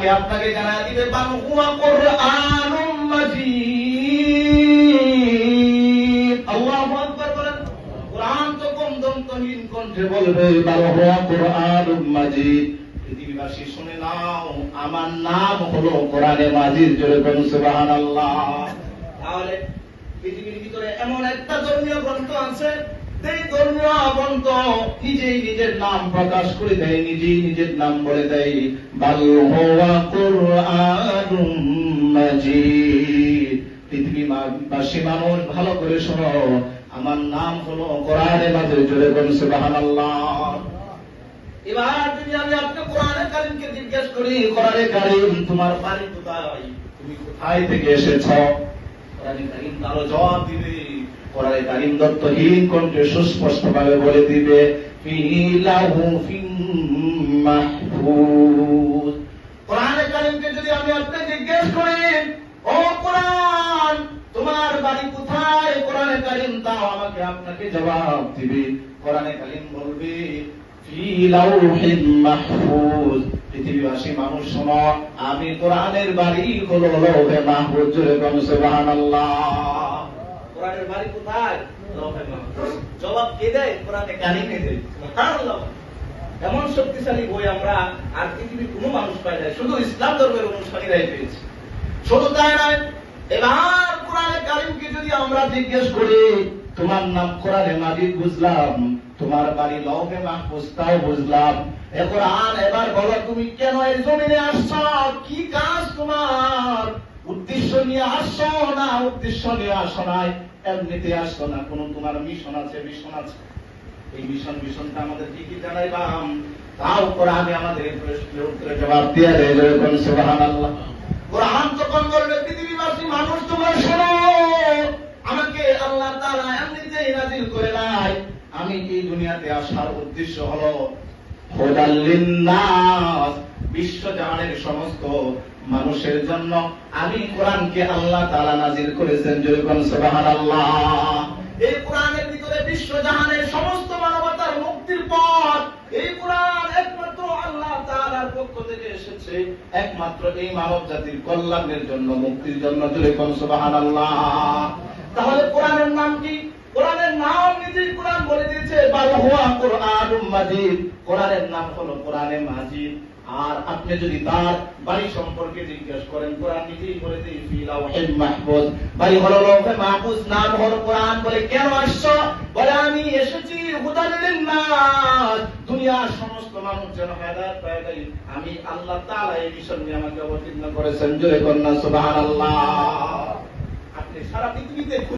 আগে আপনাকে জানা দিবে বাল হুয়া কুরআনুম মাজিদ। আল্লাহু আকবার বলেন। কোরআন তো কন্দন্তহীন কণ্ঠে বলবে বাল হুয়া কুরআনুম মাজিদ। পৃথিবীবাসী শুনে নাও, আমার নাম হলো কোরআনে মাজিদ। জোরে বলুন সুবহানাল্লাহ। তাহলে পৃথিবীর ভিতরে এমন একটা ধর্মীয় গ্রন্থ আছে, এই ধর্মীয় গ্রন্থ নিজেই নিজের নাম প্রকাশ করে দেয়, নিজেই নিজের নাম বলে দেয়, বাল হুয়া কুরআনুম মাজিদ। পৃথিবীবাসী মানুষ ভালো করে শোনো, আমার নাম হলো কোরআনে মাজিদ। জোরে বলুন সুবহানাল্লাহ। এবার যদি আমি আপনাকে কোরআনে কারীমকে জিজ্ঞেস করি, কোরআনে কারীম তোমার বাড়ি কোথায়, তুমি কোথায় থেকে এসেছো, কোরআনে কারীম তার জবাব দিবে, কোরআনে কারীম দত্তহীন কণ্ঠে সুস্পষ্ট ভাবে বলে দিবে, ফি লাহুফিম মাহফুজ। কোরআনে কারীমকে যদি আমি আপনাকে জিজ্ঞেস করি, ও কোরআন তোমার বাড়ি কোথায়, কোরআনে কারীম তাও আমাকে আপনাকে জবাব দিবে, কোরআনে কারীম বলবে ফি লাউহিম মাহফুজ। পৃথিবীবাসী মানুষ শোনো, আমি কোরআনের বাড়ি হলো লৌহে মাহফুজ। জোরে বলুন সুবহানাল্লাহ। কোরআনের বাড়ি কোথায়? লৌহে মাহফুজ। জবাব কে দেয়? কোরআনে কারীমে দেয়। সুবহানাল্লাহ। এমন শক্তিশালী বই আমরা আর পৃথিবীর কোনো মানুষ পায় না, শুধু ইসলাম ধর্মের অনুসারীরাই পেয়েছে। শুধু তাই নয়, এবার কোরআনে কারীমকে যদি আমরা জিজ্ঞেস করি, তোমার নাম কোরআনে মাজিদ বুঝলাম, তোমার বাড়ি লৌহে মাহফুজ তাও বুঝলাম, এ কোরআন এবার বলো তুমি কেন এই জমিনে আসছো, কি কাজ তোমার, উদ্দেশ্য নিয়ে আসছো না উদ্দেশ্য নিয়ে আসো নাই, এমনিতে আসছো না, কোন তোমার মিশন আছে? মিশন আছে। এই মিশনটা আমাদের কি কি জানাইবাম, তাও কোরআনে আমাদের এই প্রশ্নের উত্তরে জবাব দিয়ে দেয়। যেরকম সুবহানাল্লাহ। কোরআন তখন বলবে, পৃথিবীবাসী মানুষ তোমরা শোনো, আমাকে আল্লাহ তাআলা এমনিতেই নাযিল করে নাই, আমি এই দুনিয়াতে আসার উদ্দেশ্য হলো হুদাল লিন্নাস, বিশ্বজাহানের সমস্ত মানুষের জন্য আমি কোরআনকে আল্লাহ তাআলা নাযিল করেছেন। যেরকম সুবহানাল্লাহ। এই কোরআনের ভিতরে বিশ্বজাহানের সমস্ত মানবতার মুক্তির পথ, এই কোরআন একমাত্র আল্লাহ তাআলার পক্ষ থেকে এসেছে, একমাত্র এই মানব জাতির কল্যাণের জন্য, মুক্তির জন্য। যেরকম সুবহানাল্লাহ। তাহলে কোরআনের নাম কি? কোরআনের নাম নিজেই কোরআন বলে দিয়েছে, বাল হুয়া কুরআনুম মাজিদ। কোরআনের নাম হলো কোরআনে মাজিদ। আর আপনি যদি তার বাড়ি সম্পর্কে জিজ্ঞেস করেন, কোরআন নিজেই বলে দেয় ফি লাউহিম মাহফুজ। বাড়ি হলো লৌহে মাহফুজ, নাম হলো কোরআন। বলে কেন আসছো? বলে আমি এসেছি হুদাল লিন্নাস, দুনিয়ার সমস্ত মানুষ যেন হেদায়েত পায়, আমি আল্লাহ তাআলা এই মিশন নিয়ে আমাকে অবতীর্ণ করেছেন। জোরে কন্যা সুবহানাল্লাহ। আপনি সারা পৃথিবীতে